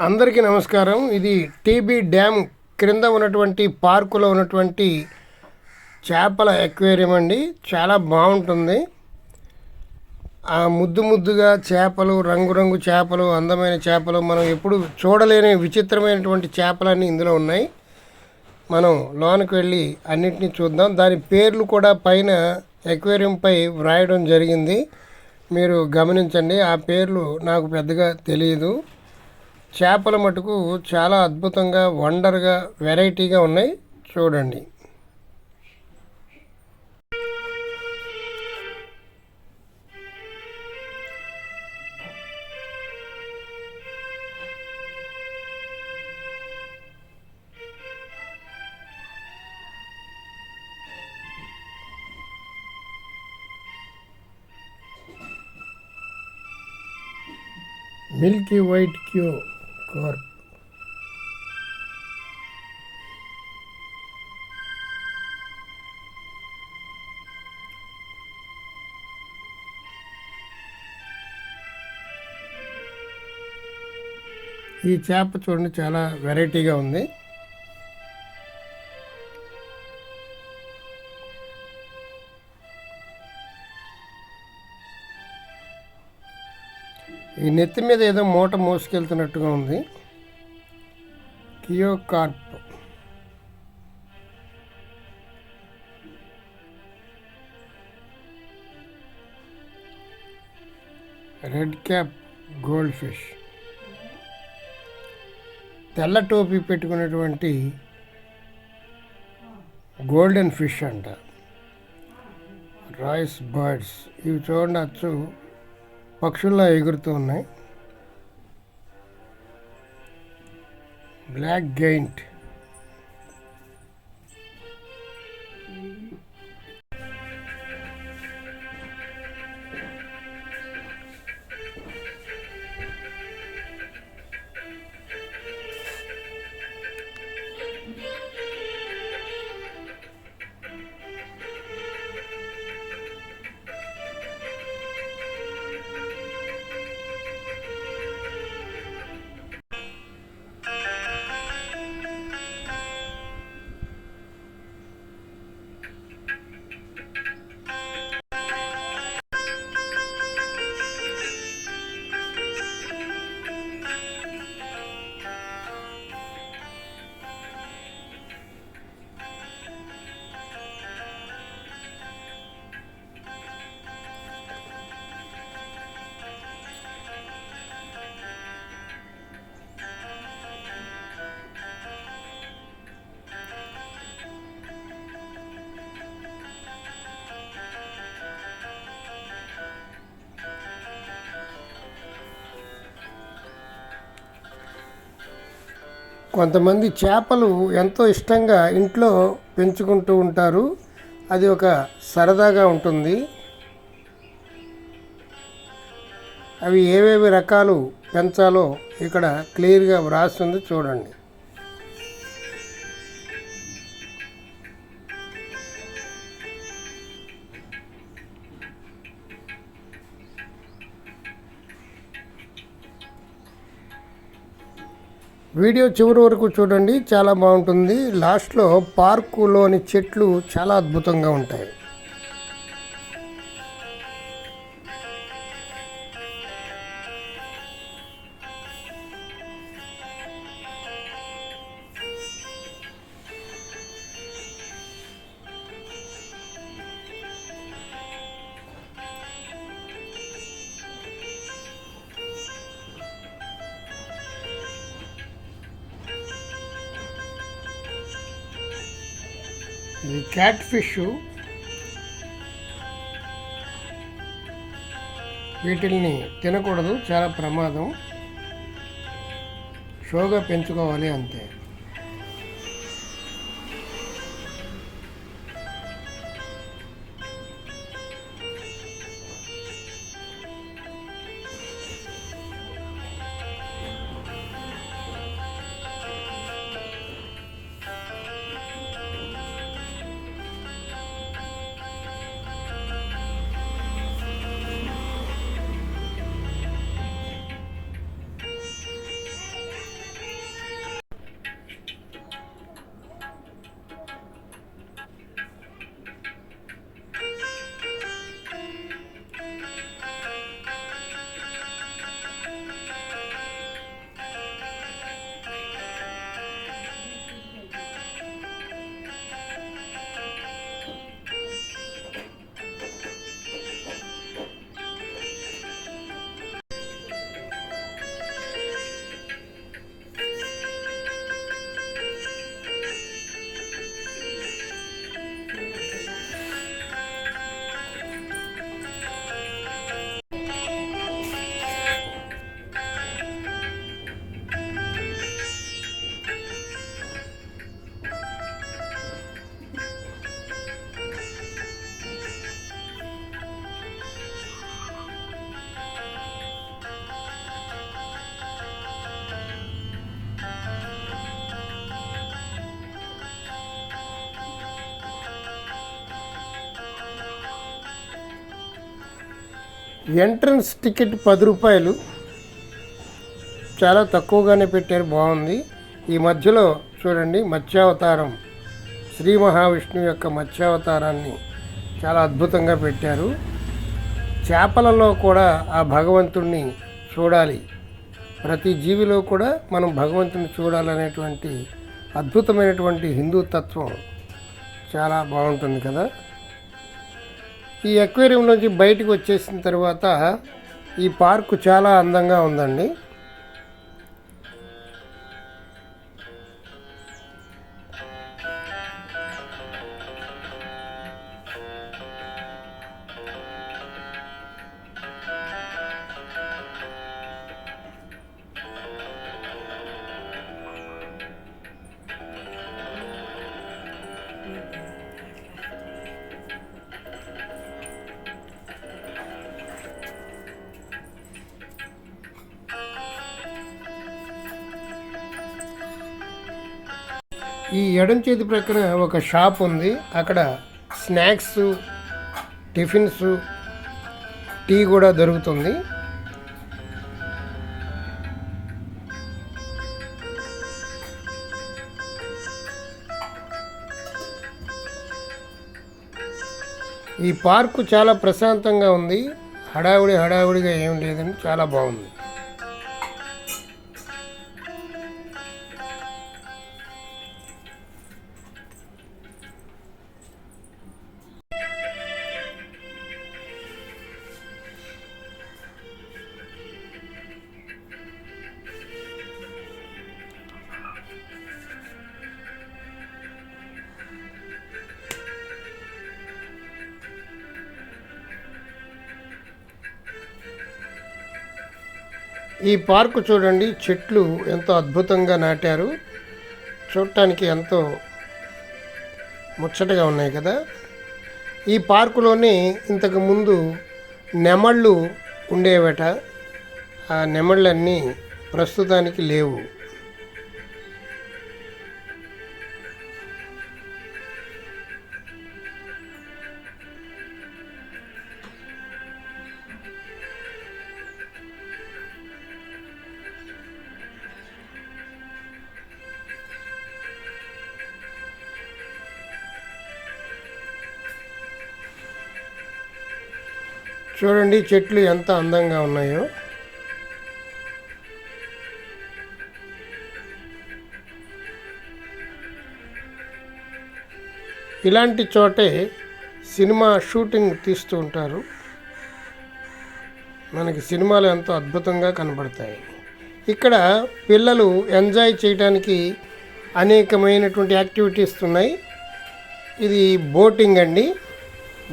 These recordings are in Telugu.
అందరికీ నమస్కారం. ఇది టీబీ డ్యామ్ క్రింద ఉన్నటువంటి పార్కులో ఉన్నటువంటి చేపల ఎక్వేరియం అండి. చాలా బాగుంటుంది. ఆ ముద్దుగా చేపలు, రంగురంగు చేపలు, అందమైన చేపలు, మనం ఎప్పుడు చూడలేని విచిత్రమైనటువంటి చేపలన్నీ ఇందులో ఉన్నాయి. మనం లోనికి వెళ్ళి అన్నిటినీ చూద్దాం. దాని పేర్లు కూడా పైన ఎక్వేరియంపై వ్రాయడం జరిగింది. మీరు గమనించండి. ఆ పేర్లు నాకు పెద్దగా తెలియదు. చేపల మటుకు చాలా అద్భుతంగా, వండర్గా, వెరైటీగా ఉన్నాయి. చూడండి. మిల్కీ వైట్ క్యూ కార్ప్. ఈ చేప చూడండి, చాలా వెరైటీగా ఉంది. ఈ నెత్తి మీద ఏదో మూట మోసుకెళ్తున్నట్టుగా ఉంది. Koi carp. Red cap goldfish. తెల్ల టోపీ పెట్టుకున్నటువంటి గోల్డెన్ ఫిష్ అంట. రాయిస్ బర్డ్స్. ఇవి చూడండి, అచ్చు పక్షుల్లో ఎగురుతూ ఉన్నాయి. Black giant. కొంతమంది చేపలు ఎంతో ఇష్టంగా ఇంట్లో పెంచుకుంటూ ఉంటారు. అది ఒక సరదాగా ఉంటుంది. అవి ఏవేవి రకాలు పెంచాలో ఇక్కడ క్లియర్గా వ్రాస్తుంది, చూడండి. వీడియో చివరి వరకు చూడండి, చాలా బాగుంటుంది. లాస్ట్లో పార్కులోని చెట్లు చాలా అద్భుతంగా ఉంటాయి. ఇది క్యాట్ ఫిష్. వీటిల్ని తినకూడదు, చాలా ప్రమాదం. షోగా పెంచుకోవాలి అంతే. ఎంట్రన్స్ టికెట్ 10 రూపాయలు. చాలా తక్కువగానే పెట్టారు, బాగుంది. ఈ మధ్యలో చూడండి మత్స్యావతారం, శ్రీ మహావిష్ణువు యొక్క మత్స్యావతారాన్ని చాలా అద్భుతంగా పెట్టారు. చేపలలో కూడా ఆ భగవంతుణ్ణి చూడాలి, ప్రతి జీవిలో కూడా మనం భగవంతుని చూడాలనేటువంటి అద్భుతమైనటువంటి హిందూ తత్వం చాలా బాగుంటుంది కదా. ఈ అక్వేరియం నుంచి బయటకు వచ్చేసిన తర్వాత ఈ పార్కు చాలా అందంగా ఉందండి. ఈ ఎడం చేతి ప్రక్కన ఒక షాప్ ఉంది. అక్కడ స్నాక్స్, టిఫిన్స్, టీ కూడా దొరుకుతుంది. ఈ పార్కు చాలా ప్రశాంతంగా ఉంది, హడావుడిగా ఏం లేదండి, చాలా బాగుంది. ఈ పార్కు చూడండి, చెట్లు ఎంతో అద్భుతంగా నాటారు, చూడటానికి ఎంతో ముచ్చటగా ఉన్నాయి కదా. ఈ పార్కులోనే ఇంతకు ముందు నెమళ్ళు ఉండేవట, ఆ నెమళ్ళన్నీ ప్రస్తుతానికి లేవు. చూడండి చెట్లు ఎంత అందంగా ఉన్నాయో. ఇలాంటి చోటే సినిమా షూటింగ్ తీస్తూ ఉంటారు, మనకి సినిమాలు ఎంతో అద్భుతంగా కనబడతాయి. ఇక్కడ పిల్లలు ఎంజాయ్ చేయడానికి అనేకమైనటువంటి యాక్టివిటీస్ ఉన్నాయి. ఇది బోటింగ్ అండి,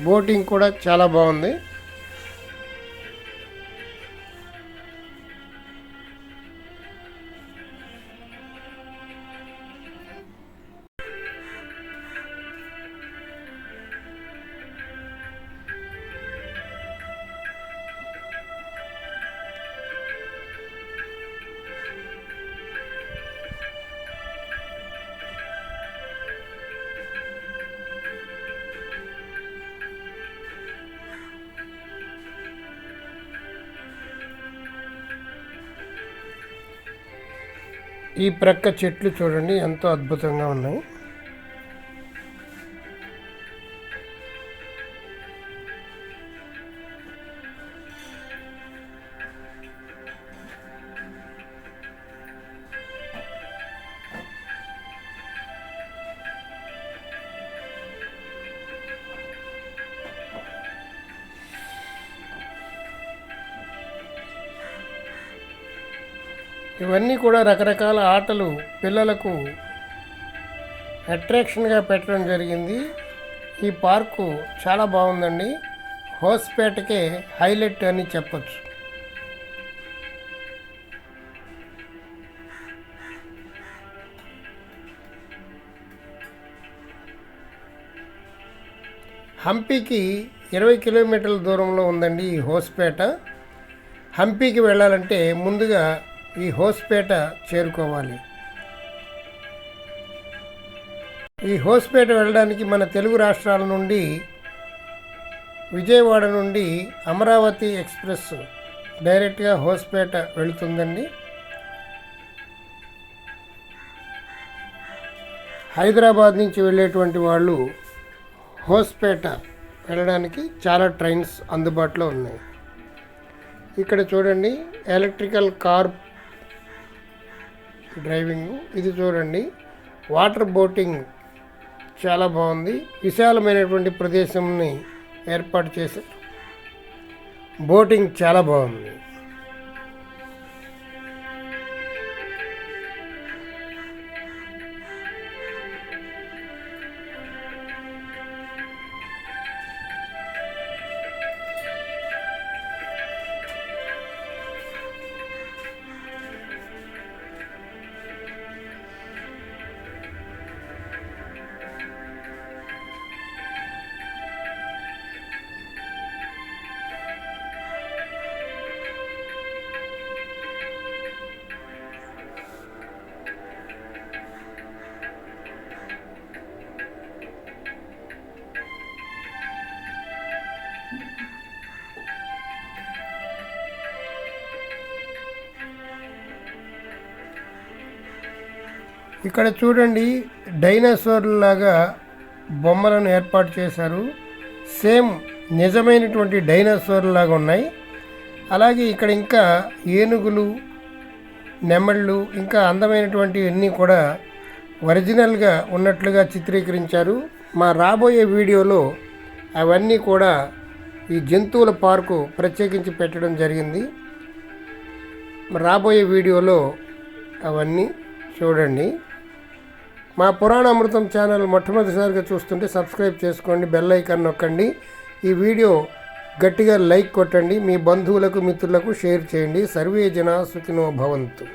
బోటింగ్ కూడా చాలా బాగుంది. ఈ ప్రక్క చెట్లు చూడండి ఎంతో అద్భుతంగా ఉన్నాయి. ఇవన్నీ కూడా రకరకాల ఆటలు పిల్లలకు అట్రాక్షన్గా పెట్టడం జరిగింది. ఈ పార్కు చాలా బాగుందండి, హోస్పేటకే హైలైట్ అని చెప్పచ్చు. హంపీకి 20 కిలోమీటర్ల దూరంలో ఉందండి ఈ హోస్పేట. హంపీకి వెళ్ళాలంటే ముందుగా ఈ హోస్పేట చేరుకోవాలి. ఈ హోస్పేట వెళ్ళడానికి మన తెలుగు రాష్ట్రాల నుండి విజయవాడ నుండి అమరావతి ఎక్స్ప్రెస్ డైరెక్ట్గా హోస్పేట వెళుతుందండి. హైదరాబాద్ నుంచి వెళ్ళేటువంటి వాళ్ళు హోస్పేట వెళ్ళడానికి చాలా ట్రైన్స్ అందుబాటులో ఉన్నాయి. ఇక్కడ చూడండి ఎలక్ట్రికల్ కార్ డ్రైవింగ్. ఇది చూడండి వాటర్ బోటింగ్ చాలా బాగుంది. విశాలమైనటువంటి ప్రదేశంని ఏర్పాటు చేశారు. బోటింగ్ చాలా బాగుంది. ఇక్కడ చూడండి డైనోసార్ లాగా బొమ్మలను ఏర్పాటు చేశారు. సేమ్ నిజమైనటువంటి డైనోసార్ లాగా ఉన్నాయి. అలాగే ఇక్కడ ఇంకా ఏనుగులు, నెమళ్ళు, ఇంకా అందమైనటువంటి అన్నీ కూడా ఒరిజినల్గా ఉన్నట్లుగా చిత్రీకరించారు. మా రాబోయే వీడియోలో అవన్నీ కూడా ఈ జంతువుల పార్కు ప్రత్యేకించి పెట్టడం జరిగింది. రాబోయే వీడియోలో అవన్నీ చూడండి. మా పురాణ అమృతం ఛానల్ మొట్టమొదటిసారిగా చూస్తుంటే సబ్స్క్రైబ్ చేసుకోండి, బెల్ ఐకాన్ నొక్కండి. ఈ వీడియో గట్టిగా లైక్ కొట్టండి, మీ బంధువులకు మిత్రులకు షేర్ చేయండి. సర్వే జనా సుఖినో భవంతు.